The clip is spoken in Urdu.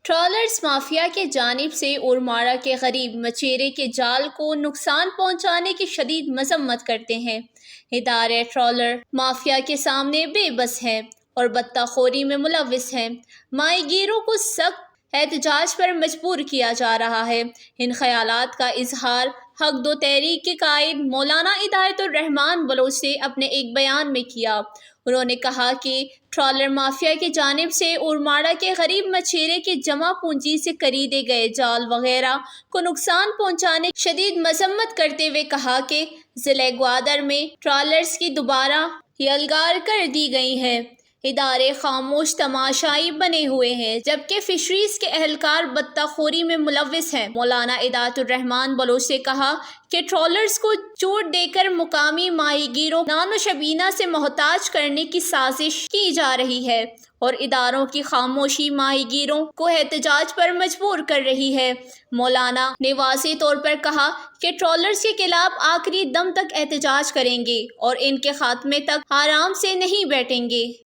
ٹرالرز مافیا کی جانب سے اورماڑہ کے غریب مچھیرے کے جال کو نقصان پہنچانے کی شدید مذمت کرتے ہیں۔ ادارے ٹرالر مافیا کے سامنے بے بس ہے اور بطخ خوری میں ملوث ہے۔ ماہی گیروں کو سخت احتجاج پر مجبور کیا جا رہا ہے۔ ان خیالات کا اظہار حق دو تحریک کے قائد مولانا ہدایت الرحمان بلوچ نے اپنے ایک بیان میں کیا۔ انہوں نے کہا کہ ٹرالر مافیا کی جانب سے اورماڑہ کے غریب مچھیرے کے جمع پونجی سے خریدے گئے جال وغیرہ کو نقصان پہنچانے کی شدید مذمت کرتے ہوئے کہا کہ ضلع گوادر میں ٹرالرز کی دوبارہ یلغار کر دی گئی ہے۔ ادارے خاموش تماشائی بنے ہوئے ہیں جبکہ فشریز کے اہلکار بطخ خوری میں ملوث ہیں۔ مولانا ہدایت الرحمان بلوچ نے کہا کہ ٹرالرز کو چوٹ دے کر مقامی ماہی گیروں کو نعل و شبینہ سے محتاج کرنے کی سازش کی جا رہی ہے اور اداروں کی خاموشی ماہی گیروں کو احتجاج پر مجبور کر رہی ہے۔ مولانا نے واضح طور پر کہا کہ ٹرالرز کے خلاف آخری دم تک احتجاج کریں گے اور ان کے خاتمے تک آرام سے نہیں بیٹھیں گے۔